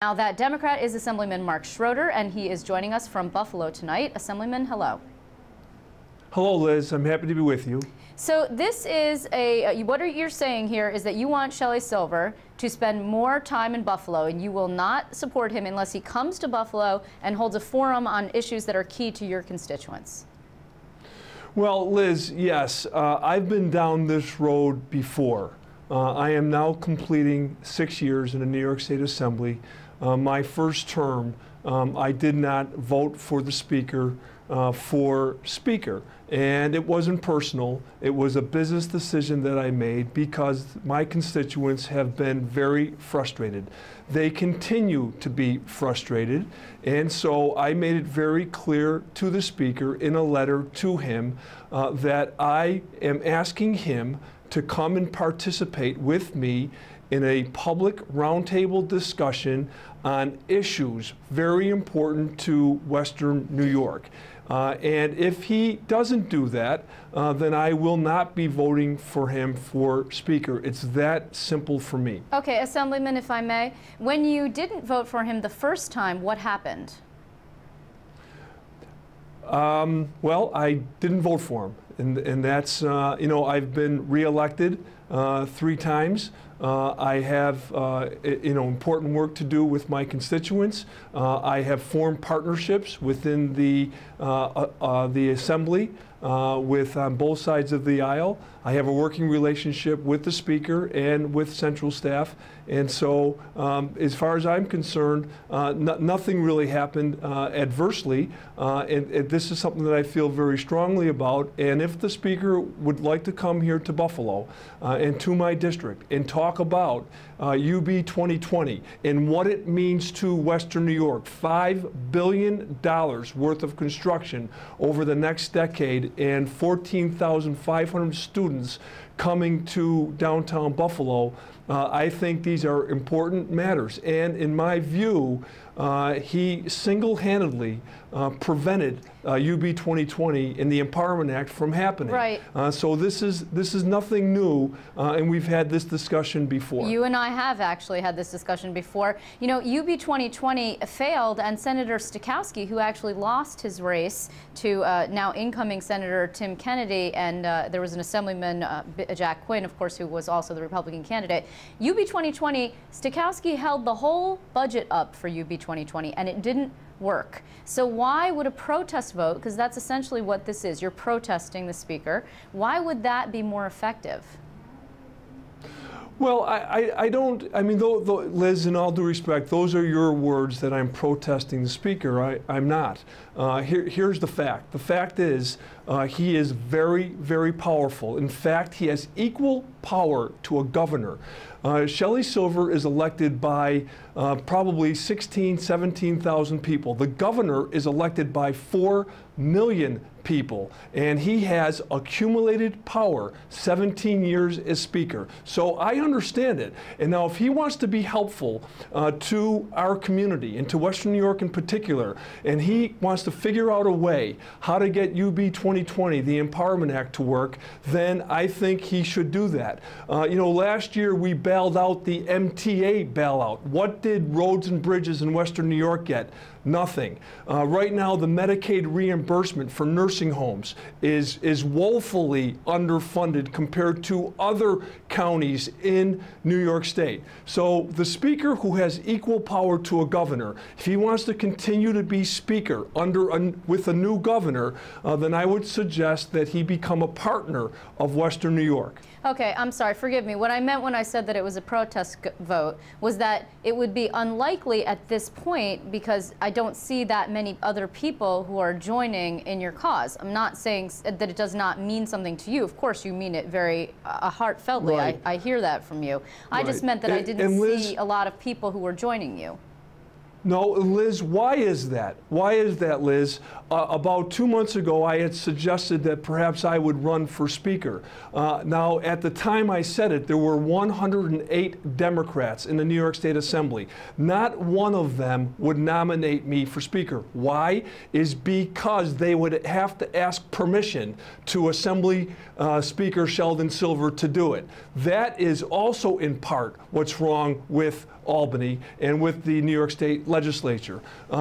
Now, that Democrat is Assemblyman Mark Schroeder, and he is joining us from Buffalo tonight. Assemblyman, hello. Hello, Liz. I'm happy to be with you. So this is what you're saying here is that you want Shelley Silver to spend more time in Buffalo, and you will not support him unless he comes to Buffalo and holds a forum on issues that are key to your constituents. Well, Liz, yes, I've been down this road before. I am now completing 6 years in the New York State Assembly. My first term, I did not vote for the Speaker for Speaker. And it wasn't personal. It was a business decision that I made because my constituents have been very frustrated. They continue to be frustrated. And so I made it very clear to the Speaker in a letter to him that I am asking him to come and participate with me in a public roundtable discussion on issues very important to Western New York. And if he doesn't do that, then I will not be voting for him for Speaker. It's that simple for me. Okay, Assemblyman, if I may, when you didn't vote for him the first time, what happened? Well, I didn't vote for him. And that's, you know, I've been reelected 3 times. I have, you know, important work to do with my constituents. I have formed partnerships within the Assembly with on both sides of the aisle. I have a working relationship with the Speaker and with Central staff. And so, as far as I'm concerned, nothing really happened adversely. And this is something that I feel very strongly about. And if the Speaker would like to come here to Buffalo and to my district and talk about UB 2020 and what it means to Western New York, $5 billion worth of construction over the next decade and 14,500 students coming to downtown Buffalo, I think these are important matters. And in my view, he single-handedly prevented UB 2020 and the Empowerment Act from happening. Right. So this is nothing new, and we've had this discussion before. You and I have actually had this discussion before. You know, UB 2020 failed, and Senator Stokowski, who actually lost his race to now incoming Senator Tim Kennedy, and there was an Assemblyman, Jack Quinn, of course, who was also the Republican candidate. UB 2020, Stokowski held the whole budget up for UB 2020, and it didn't work. So why would a protest vote, because that's essentially what this is, you're protesting the Speaker, why would that be more effective? Well, I don't, I mean, Liz, in all due respect, those are your words that I'm protesting the Speaker. I'm not. Here's the fact. The fact is he is very, very powerful. In fact, he has equal power to a governor. Shelley Silver is elected by probably 16,000, 17,000 people. The governor is elected by 4 million people, and he has accumulated power 17 years as Speaker. So I understand it. And now if he wants to be helpful to our community and to Western New York in particular, and he wants to figure out a way how to get UB 2020, the Empowerment Act, to work, then I think he should do that. You know, last year we bailed out the MTA bailout. What did roads and bridges in Western New York get? Nothing. Right now, the Medicaid reimbursement for nursing homes is woefully underfunded compared to other counties in New York State. So the Speaker, who has equal power to a governor, if he wants to continue to be Speaker with a new governor, then I would suggest that he become a partner of Western New York. Okay, I'm sorry, forgive me. What I meant when I said that it was a protest vote was that it would be unlikely at this point because I don't see that many other people who are joining in your cause. I'm not saying that it does not mean something to you. Of course, you mean it very heartfeltly. Right. I hear that from you. I just meant that I didn't see a lot of people who were joining you. No, Liz, why is that? Why is that, Liz? About 2 months ago, I had suggested that perhaps I would run for Speaker. Now, at the time I said it, there were 108 Democrats in the New York State Assembly. Not one of them would nominate me for Speaker. Why? Is because they would have to ask permission to Assembly Speaker Sheldon Silver to do it. That is also in part what's wrong with Albany and with the New York State legislature.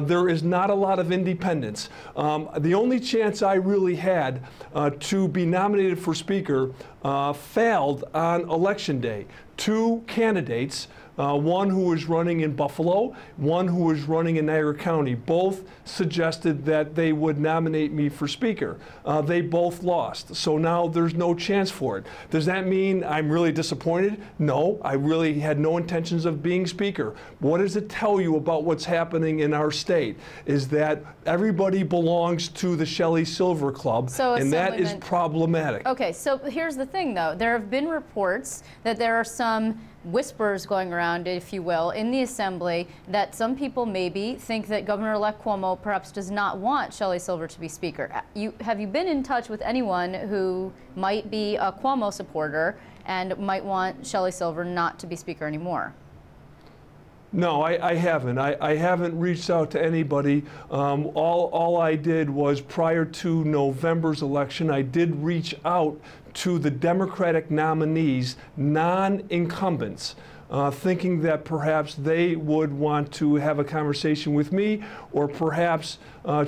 There is not a lot of independence. The only chance I really had to be nominated for Speaker failed on Election Day. Two candidates, one who was running in Buffalo, one who was running in Niagara County, both suggested that they would nominate me for Speaker. They both lost, so now there's no chance for it. Does that mean I'm really disappointed? No, I really had no intentions of being Speaker. What does it tell you about what's happening in our state? Is that everybody belongs to the Shelley Silver Club, so, and that is problematic. Okay, so here's the thing, though. There have been reports that there are some whispers going around, if you will, in the Assembly that some people maybe think that Governor-elect Cuomo perhaps does not want Shelley Silver to be Speaker. Have you been in touch with anyone who might be a Cuomo supporter and might want Shelley Silver not to be Speaker anymore? No, I haven't. I haven't reached out to anybody. All I did was, prior to November's election, I did reach out to the Democratic nominees, non-incumbents, thinking that perhaps they would want to have a conversation with me, or perhaps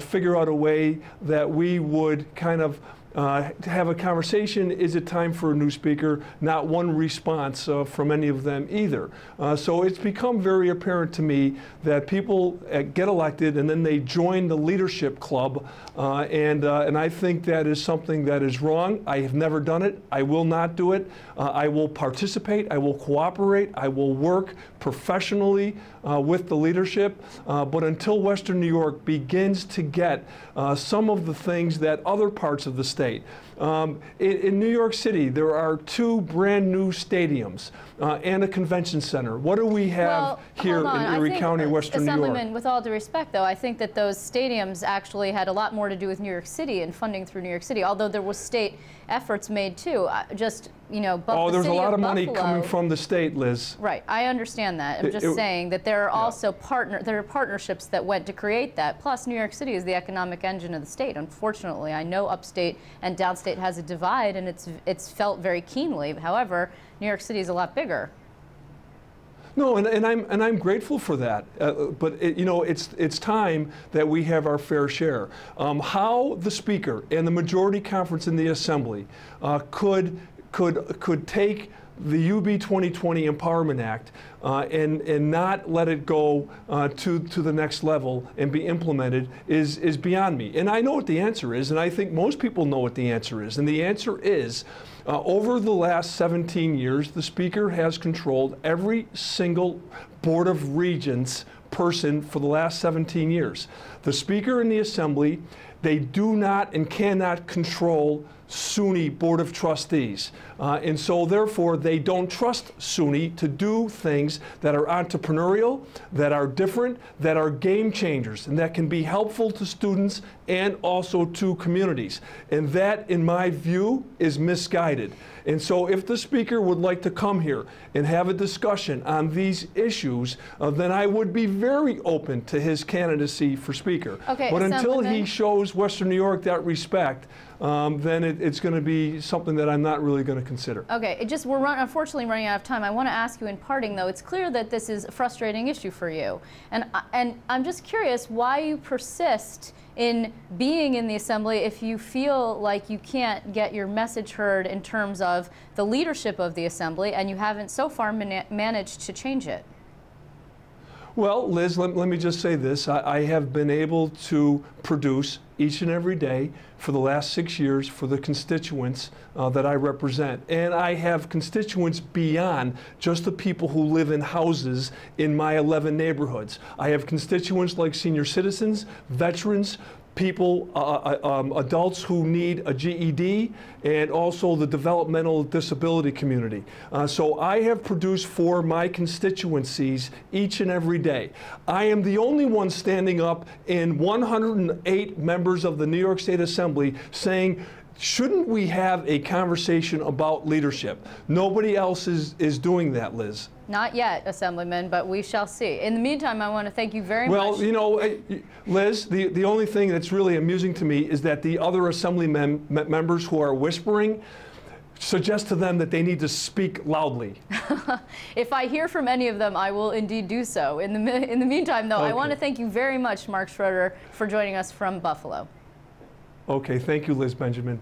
figure out a way that we would kind of have a conversation. Is it time for a new Speaker? Not one response from any of them either. So it's become very apparent to me that people get elected and then they join the leadership club, and I think that is something that is wrong. I have never done it. I will not do it. I will participate. I will cooperate. I will work professionally with the leadership, but until Western New York begins to get some of the things that other parts of the state. In New York City, there are 2 brand new stadiums and a convention center. What do we have here in Erie County, Western New York? Assemblyman, with all due respect, though, I think that those stadiums actually had a lot more to do with New York City and funding through New York City, although there was state efforts made too. Just, you know, there's a lot of money coming from the state, Liz. Right, I understand that. I'm just saying that there are also partnerships that went to create that. Plus, New York City is the economic engine of the state. Unfortunately, I know upstate and downstate has a divide, and it's felt very keenly. However, New York City is a lot bigger. No, and I'm grateful for that. But you know, it's time that we have our fair share. How the Speaker and the majority conference in the Assembly could take the UB 2020 Empowerment Act and not let it go to the next level and be implemented is beyond me. And I know what the answer is, and I think most people know what the answer is. And the answer is, over the last 17 years, the Speaker has controlled every single Board of Regents person for the last 17 years. The Speaker and the Assembly, they do not and cannot control SUNY Board of Trustees. And so therefore they don't trust SUNY to do things that are entrepreneurial, that are different, that are game changers, and that can be helpful to students and also to communities. And that, in my view, is misguided. And so if the Speaker would like to come here and have a discussion on these issues, then I would be very open to his candidacy for Speaker. Okay, but until he shows Western New York that respect, then it's going to be something that I'm not really going to consider. Okay, we're unfortunately running out of time. I want to ask you in parting, though, it's clear that this is a frustrating issue for you. And I'm just curious why you persist in being in the Assembly if you feel like you can't get your message heard in terms of the leadership of the Assembly, and you haven't so far managed to change it. Well, Liz, let me just say this. I have been able to produce each and every day for the last 6 years for the constituents that I represent. And I have constituents beyond just the people who live in houses in my 11 neighborhoods. I have constituents like senior citizens, veterans, people, adults who need a GED, and also the developmental disability community. So I have produced for my constituencies each and every day. I am the only one standing up in 108 members of the New York State Assembly saying, shouldn't we have a conversation about leadership? Nobody else is doing that, Liz. Not yet, Assemblyman, but we shall see. In the meantime, I want to thank you very much. Well, you know, Liz, the only thing that's really amusing to me is that the other Assembly members who are whispering suggest to them that they need to speak loudly. If I hear from any of them, I will indeed do so. In the meantime, though, I want to thank you very much, Mark Schroeder, for joining us from Buffalo. Okay, thank you, Liz Benjamin.